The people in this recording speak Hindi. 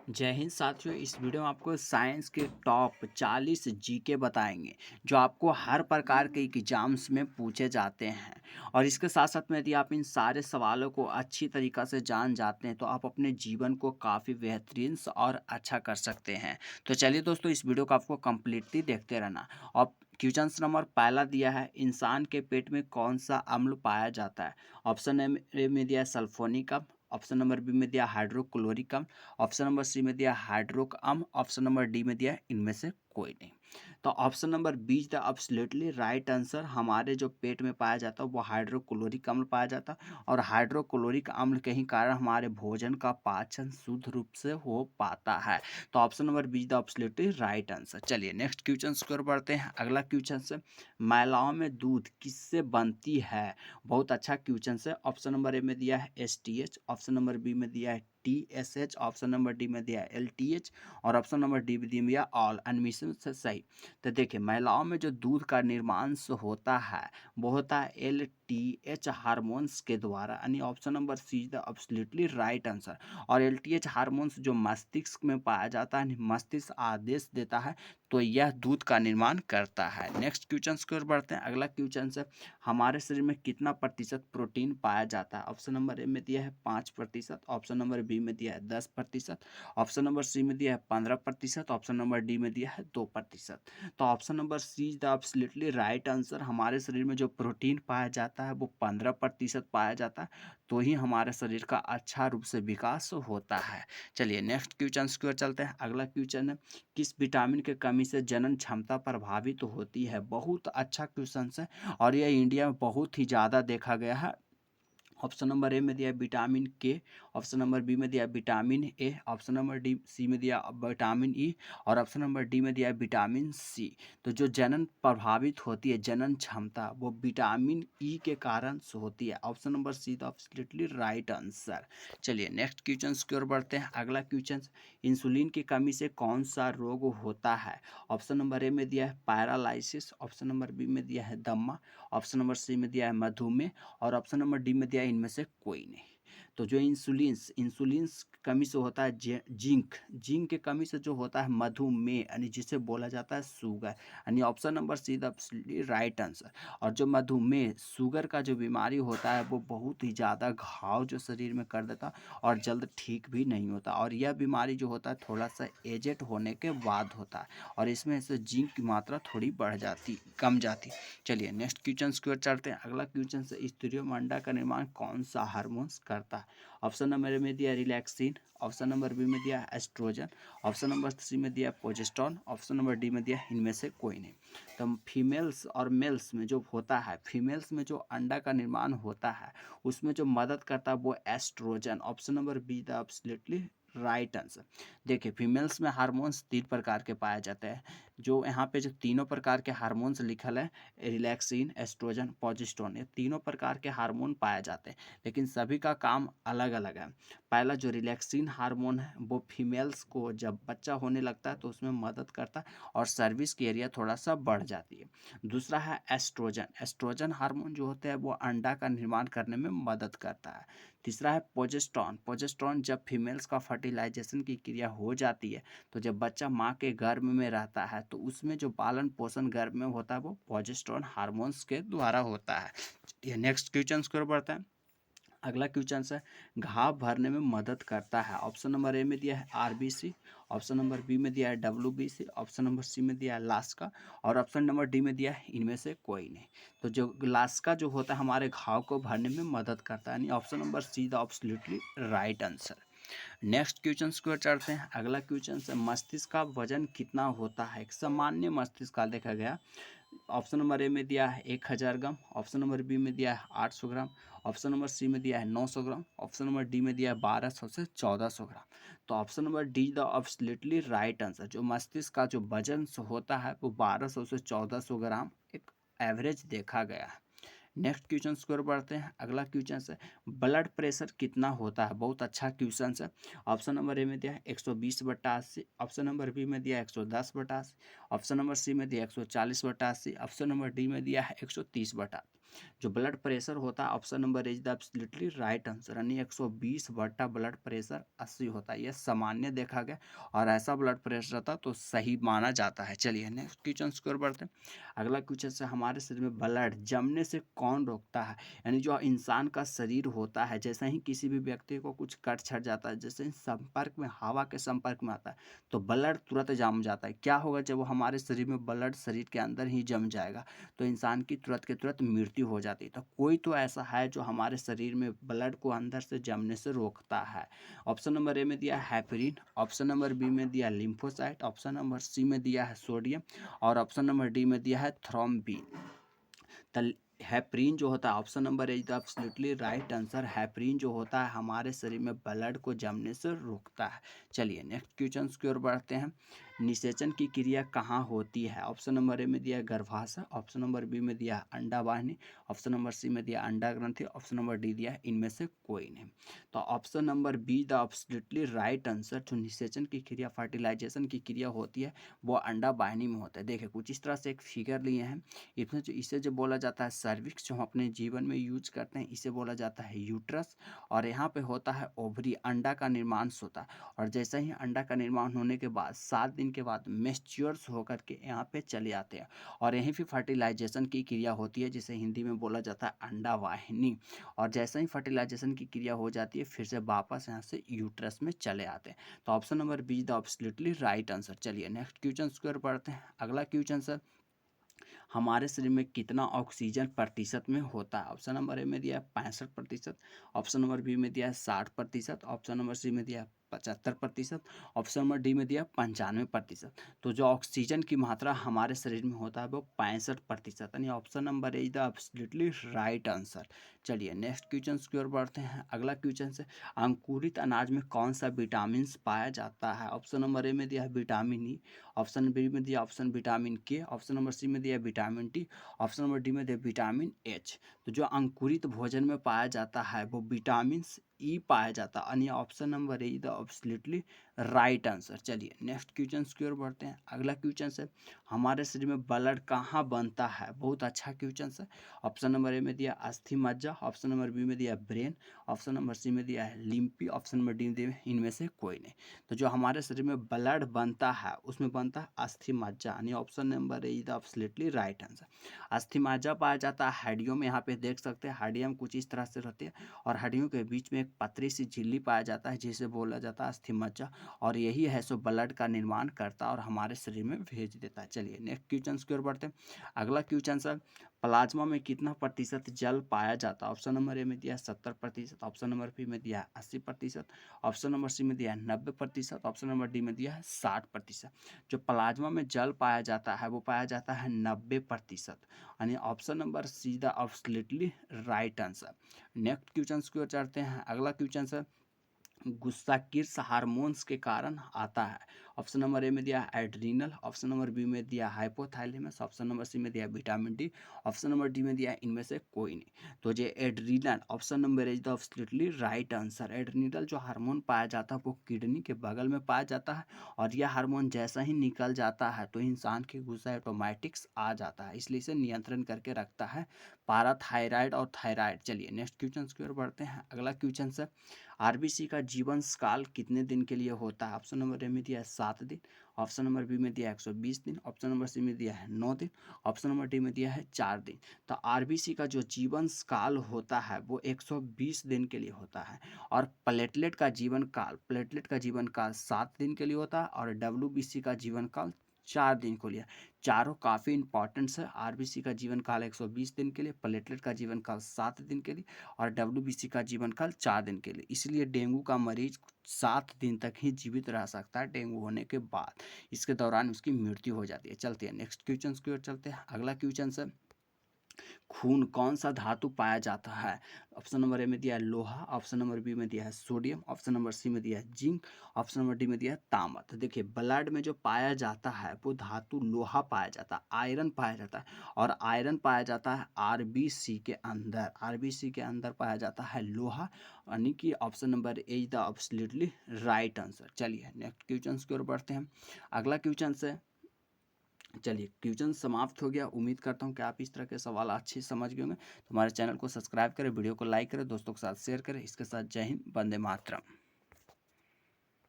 जय हिंद साथियों। इस वीडियो में आपको साइंस के टॉप 40 जीके बताएंगे जो आपको हर प्रकार के एग्जाम्स में पूछे जाते हैं। और इसके साथ साथ में यदि आप इन सारे सवालों को अच्छी तरीक़ा से जान जाते हैं तो आप अपने जीवन को काफ़ी बेहतरीन और अच्छा कर सकते हैं। तो चलिए दोस्तों, इस वीडियो को आपको कम्प्लीटली देखते रहना। और क्वेश्चन नंबर पहला दिया है, इंसान के पेट में कौन सा अम्ल पाया जाता है। ऑप्शन ए में दिया है सल्फोनिक अम्ल, ऑप्शन नंबर बी में दिया हाइड्रोक्लोरिक अम्ल, ऑप्शन नंबर सी में दिया हाइड्रोक अम्ल, ऑप्शन नंबर डी में दिया इनमें से कोई नहीं। तो option number B the absolutely right answer. हमारे जो पेट में पाया जाता है वो हाइड्रोक्लोरिक अम्ल पाया जाता है, और हाइड्रोक्लोरिक अम्ल के ही कारण हमारे भोजन का पाचन शुद्ध रूप से हो पाता है। तो option number B the absolutely right answer. चलिए नेक्स्ट क्वेश्चन की ओर बढ़ते हैं। अगला क्वेश्चन से, महिलाओं में दूध किससे बनती है। बहुत अच्छा क्वेश्चन है। ऑप्शन नंबर ए में दिया है STH, ऑप्शन नंबर बी में दिया है TSH, ऑप्शन नंबर डी में दिया है LTH, और ऑप्शन नंबर डी में दिया ऑल एडमिशन से सही। तो देखिए, महिलाओं में जो दूध का निर्माण होता है वो होता है LTH हार्मोन्स के द्वारा, यानी option number C is the absolutely right answer. और LTH हार्मोन्स जो मस्तिष्क में पाया जाता है, मस्तिष्क आदेश देता है, तो यह दूध का निर्माण करता है। नेक्स्ट क्वेश्चन की ओर बढ़ते हैं। अगला क्वेश्चन से, हमारे शरीर में कितना प्रतिशत प्रोटीन पाया जाता है। ऑप्शन नंबर ए में दिया है 5%, ऑप्शन नंबर बी में दिया है 10%, ऑप्शन नंबर सी में दिया है 15%, ऑप्शन नंबर डी में दिया है 2%। तो option number C is the absolutely right answer. हमारे शरीर में जो प्रोटीन पाया जाता है वो 15% पाया जाता है, तो ही हमारे शरीर का अच्छा रूप से विकास होता है। चलिए नेक्स्ट क्वेश्चन की ओर चलते हैं। अगला क्वेश्चन है, किस विटामिन के कमी से जनन क्षमता प्रभावित होती है। बहुत अच्छा क्वेश्चन है, और यह इंडिया में बहुत ही ज़्यादा देखा गया है। ऑप्शन नंबर ए में दिया है विटामिन के, ऑप्शन नंबर बी में दिया है vitamin A, option number D C में दिया विटामिन ई, और ऑप्शन नंबर डी में दिया है विटामिन सी। तो जो जनन प्रभावित होती है, जनन क्षमता, वो विटामिन ई के कारण से होती है। Option number see the absolutely right answer. चलिए नेक्स्ट क्वेश्चन की ओर बढ़ते हैं। अगला क्वेश्चन, इंसुलिन की कमी से कौन सा रोग होता है। ऑप्शन नंबर ए में दिया है पैरालाइसिस, ऑप्शन नंबर बी में दिया है दमा, ऑप्शन नंबर सी में दिया है मधुमेह, और ऑप्शन नंबर डी में दिया है इनमें से कोई नहीं। तो जो इंसुलिन कमी से होता है जिंक जिंक के कमी से जो होता है मधुमेह, यानी जिसे बोला जाता है शुगर, यानी option number see the right answer. और जो मधुमेह शुगर का जो बीमारी होता है वो बहुत ही ज़्यादा घाव जो शरीर में कर देता है और जल्द ठीक भी नहीं होता, और यह बीमारी जो होता है थोड़ा सा एजेड होने के बाद होता है, और इसमें से जिंक की मात्रा थोड़ी बढ़ जाती, कम जाती। चलिए नेक्स्ट क्वेश्चन की ओर चलते हैं। अगला क्वेश्चन से, स्त्रियों में अंडा का निर्माण कौन सा हार्मोन्स करता है। ऑप्शन नंबर में दिया रिलैक्सिन, ऑप्शन नंबर बी में दिया एस्ट्रोजन, ऑप्शन नंबर सी में दिया प्रोजेस्टेरोन, ऑप्शन नंबर डी में दिया इनमें से कोई नहीं। तो फीमेल्स और मेल्स में जो होता है, फीमेल्स में जो अंडा का निर्माण होता है उसमें जो मदद करता है वो oestrogen. Option number B the absolutely right answer. देखिए, फीमेल्स में हार्मोन्स 3 प्रकार के पाए जाते हैं। जो यहाँ पे जो तीनों प्रकार के हार्मोन्स लिखल है, रिलैक्सिन, एस्ट्रोजन, प्रोजेस्टेरोन, ये तीनों प्रकार के हार्मोन पाए जाते हैं, लेकिन सभी का काम अलग अलग है। पहला जो रिलैक्सिन हार्मोन है वो फीमेल्स को जब बच्चा होने लगता है तो उसमें मदद करता है और सर्विस की एरिया थोड़ा सा बढ़ जाती है। दूसरा है एस्ट्रोजन। एस्ट्रोजन हार्मोन जो होता है वो अंडा का निर्माण करने में मदद करता है। तीसरा है प्रोजेस्टेरोन। प्रोजेस्टेरोन जब फीमेल्स का फर्टिलाइजेशन की क्रिया हो जाती है, तो जब बच्चा माँ के गर्भ में रहता है तो उसमें जो पालन पोषण गर्भ में होता है वो प्रोजेस्टेरोन हार्मोन्स के द्वारा होता है। ये नेक्स्ट क्वेश्चन की ओर बढ़ता है। अगला क्वेश्चन है, घाव भरने में मदद करता है। ऑप्शन नंबर ए में दिया है RBC, ऑप्शन नंबर बी में दिया है WBC, ऑप्शन नंबर सी में दिया है लास्का, और ऑप्शन नंबर डी में दिया है इनमें से कोई नहीं। तो जो लास्का जो होता है हमारे घाव को भरने में मदद करता है, यानी option number see the absolutely right answer. Next question की ओर चढ़ते हैं। अगला क्वेश्चन है, मस्तिष्क का वजन कितना होता है। एक सामान्य मस्तिष्क का देखा गया, ऑप्शन नंबर ए में दिया है 1000 ग्राम, ऑप्शन नंबर बी में दिया है 800 ग्राम, ऑप्शन नंबर सी में दिया है 900 ग्राम, ऑप्शन नंबर डी में दिया है 1200 से 1400 ग्राम। तो option number D the absolutely right answer. जो मस्तिष्क का जो वजन होता है वो 1200 से 1400 ग्राम एक एवरेज देखा गया है। नेक्स्ट क्वेश्चन की ओर बढ़ते हैं। अगला क्वेश्चन है, ब्लड प्रेशर कितना होता है। बहुत अच्छा क्वेश्चन है। ऑप्शन नंबर ए में दिया है 120/80, ऑप्शन नंबर बी में दिया है 110/80, ऑप्शन नंबर सी में दिया है 140/80, ऑप्शन नंबर डी में दिया है 130/80। जो ब्लड प्रेशर होता है option number is the absolutely right answer, यानी 120 बट्टा ब्लड प्रेशर 80 होता है, यह सामान्य देखा गया और ऐसा ब्लड प्रेशर रहता तो सही माना जाता है। चलिए नेक्स्ट क्वेश्चन की ओर बढ़ते हैं। अगला क्वेश्चन से हमारे शरीर में ब्लड जमने से कौन रोकता है, यानी जो इंसान का शरीर होता है जैसे ही किसी भी व्यक्ति को कुछ कट छट जाता है, जैसे ही संपर्क में हवा के संपर्क में आता है तो ब्लड तुरंत जम जाता है। क्या होगा जब वो हमारे शरीर में ब्लड शरीर के अंदर ही जम जाएगा तो इंसान की तुरंत के तुरंत मृत्यु हो जाती है। तो कोई तो ऐसा है जो हमारे शरीर में ब्लड को अंदर से जमने से रोकता है। ऑप्शन नंबर ए में दिया है हेपरिन, ऑप्शन नंबर बी में दिया लिम्फोसाइट, ऑप्शन नंबर सी में दिया है सोडियम और ऑप्शन नंबर डी में दिया है थ्रोम्बिन। हेपरिन जो होता है option number is the absolutely right answer. Heparin जो होता है हमारे शरीर में ब्लड को जमने से रोकता है। चलिए नेक्स्ट क्वेश्चन की ओर बढ़ते हैं। निषेचन की क्रिया कहाँ होती है? ऑप्शन नंबर ए में दिया है गर्भाशय, ऑप्शन नंबर बी में दिया है अंडा वाहिनी, ऑप्शन नंबर सी में दिया अंडा ग्रंथि, ऑप्शन नंबर डी दिया है इनमें से कोई नहीं। तो option number B the absolutely right answer. जो निषेचन की क्रिया फर्टिलाइजेशन की क्रिया होती है वो अंडा वाहिनी में होता है। देखिए कुछ इस तरह से एक फिगर लिए हैं, इसमें जो इसे जो बोला जाता है सर्विक्स, जो हम अपने जीवन में यूज करते हैं इसे बोला जाता है यूट्रस, और यहाँ पे होता है ओवरी, अंडा का निर्माण होता है और जैसे ही अंडा का निर्माण होने के बाद 7 दिन के बाद मैच्योर्स होकर के यहाँ पे चले आते हैं और यहीं पे फर्टिलाइजेशन की क्रिया होती है जिसे हिंदी में बोला जाता है अंडा वाहिनी। और जैसे ही फर्टिलाइजेशन की क्रिया हो जाती है फिर से वापस यहाँ से यूट्रस में चले आते हैं। तो option number B the absolutely right answer. चलिए नेक्स्ट क्वेश्चन की ओर बढ़ते हैं। अगला क्वेश्चन सर, हमारे शरीर में कितना ऑक्सीजन प्रतिशत में होता है? ऑप्शन नंबर ए में दिया है 65%, ऑप्शन नंबर बी में दिया है 60%, ऑप्शन नंबर सी में दिया है 75%, ऑप्शन नंबर डी में दिया 95%। तो जो ऑक्सीजन की मात्रा हमारे शरीर में होता है वो 65%, यानी option number is the absolutely right answer. चलिए नेक्स्ट क्वेश्चन की ओर बढ़ते हैं। अगला क्वेश्चन से, अंकुरित अनाज में कौन सा विटामिन पाया जाता है? ऑप्शन नंबर ए में दिया है विटामिन ई, ऑप्शन बी में दिया ऑप्शन विटामिन के, ऑप्शन नंबर सी में दिया vitamin T, option number D में दिया विटामिन एच। तो जो अंकुरित भोजन में पाया जाता है वो विटामिन ई पाया जाता है, यानी option number A the absolutely right answer. चलिए नेक्स्ट क्वेश्चन की ओर बढ़ते हैं। अगला क्वेश्चन है, हमारे शरीर में ब्लड कहाँ बनता है? बहुत अच्छा क्वेश्चन है। ऑप्शन नंबर ए में दिया अस्थि मज्जा, ऑप्शन नंबर बी में दिया ब्रेन, ऑप्शन नंबर सी में दिया है लिम्पी, ऑप्शन नंबर डी में दिया इनमें से कोई नहीं। तो जो हमारे शरीर में ब्लड बनता है उसमें बनता है अस्थि मज्जा, यानी option number is the absolutely right answer. अस्थि मज्जा पाया जाता है हड्डियों में, यहाँ पे देख सकते हैं हड्डियाँ कुछ इस तरह से रहती है और हड्डियों के बीच में एक पतली सी झिल्ली पाया जाता है जिसे बोला जाता है अस्थि मज्जा, और यही है सो ब्लड का निर्माण करता है और हमारे शरीर में भेज देता है। चलिए नेक्स्ट क्वेश्चन की ओर बढ़ते हैं। अगला क्वेश्चन सर, प्लाज्मा में कितना प्रतिशत जल पाया जाता है? ऑप्शन नंबर ए में दिया 70%, ऑप्शन नंबर बी में दिया है 80%, ऑप्शन नंबर सी में दिया है 90%, ऑप्शन नंबर डी में दिया है 60%। जो प्लाज्मा में जल पाया जाता है वो पाया जाता है 90%, यानी option number see the absolutely right answer. Next question की ओर चलते हैं। अगला क्वेश्चन है, गुस्सा किस हार्मोन्स के कारण आता है? ऑप्शन नंबर ए में दिया एड्रीनल, ऑप्शन नंबर बी में दिया हाइपोथाइलेमस, ऑप्शन नंबर सी में दिया vitamin D, option number D में दिया इनमें से कोई नहीं। तो जो adrenal, option number is the absolutely right answer. Adrenal जो हार्मोन पाया जाता है वो किडनी के बगल में पाया जाता है और यह हार्मोन जैसा ही निकल जाता है तो इंसान के गुस्सा ऑटोमेटिक्स आ जाता है, इसलिए इसे नियंत्रण करके रखता है पाराथायराइड और थायराइड। चलिए नेक्स्ट क्वेश्चन की ओर बढ़ते हैं। अगला क्वेश्चन है, आरबीसी का जीवन काल कितने दिन के लिए होता है? ऑप्शन नंबर ए में दिया है 7 दिन, ऑप्शन नंबर बी में दिया है 120 दिन, ऑप्शन नंबर सी में दिया है 9 दिन, ऑप्शन नंबर डी में दिया है 4 दिन। तो आरबीसी का जो जीवन काल होता है वो 120 दिन के लिए होता है और प्लेटलेट का जीवन काल 7 दिन के लिए होता है और डब्ल्यूबीसी का जीवन काल 4 दिन को लिया। चारों काफ़ी इंपॉर्टेंट है। आरबीसी का जीवन काल 120 दिन के लिए, प्लेटलेट का जीवन काल 7 दिन के लिए और डब्ल्यूबीसी का जीवन काल 4 दिन के लिए। इसलिए डेंगू का मरीज 7 दिन तक ही जीवित रह सकता है डेंगू होने के बाद, इसके दौरान उसकी मृत्यु हो जाती है। चलते हैं नेक्स्ट क्वेश्चन की ओर चलते हैं। अगला क्वेश्चन है, खून कौन सा धातु पाया जाता है? ऑप्शन नंबर ए में दिया है लोहा, ऑप्शन नंबर बी में दिया है सोडियम, ऑप्शन नंबर सी में दिया है जिंक, ऑप्शन नंबर डी में दिया है तांबा। तो देखिए ब्लड में जो पाया जाता है वो धातु लोहा पाया जाता है, आयरन पाया जाता है और आयरन पाया जाता है आरबीसी के अंदर। आरबीसी के अंदर पाया जाता है लोहा, यानी कि option number A is the absolutely right answer. चलिए नेक्स्ट क्वेश्चन की ओर बढ़ते हैं। अगला क्वेश्चन है, चलिए क्विज़न समाप्त हो गया। उम्मीद करता हूँ कि आप इस तरह के सवाल अच्छे से समझ गए होंगे। तो हमारे चैनल को सब्सक्राइब करें, वीडियो को लाइक करें, दोस्तों के साथ शेयर करें। इसके साथ जय हिंद, वंदे मातरम।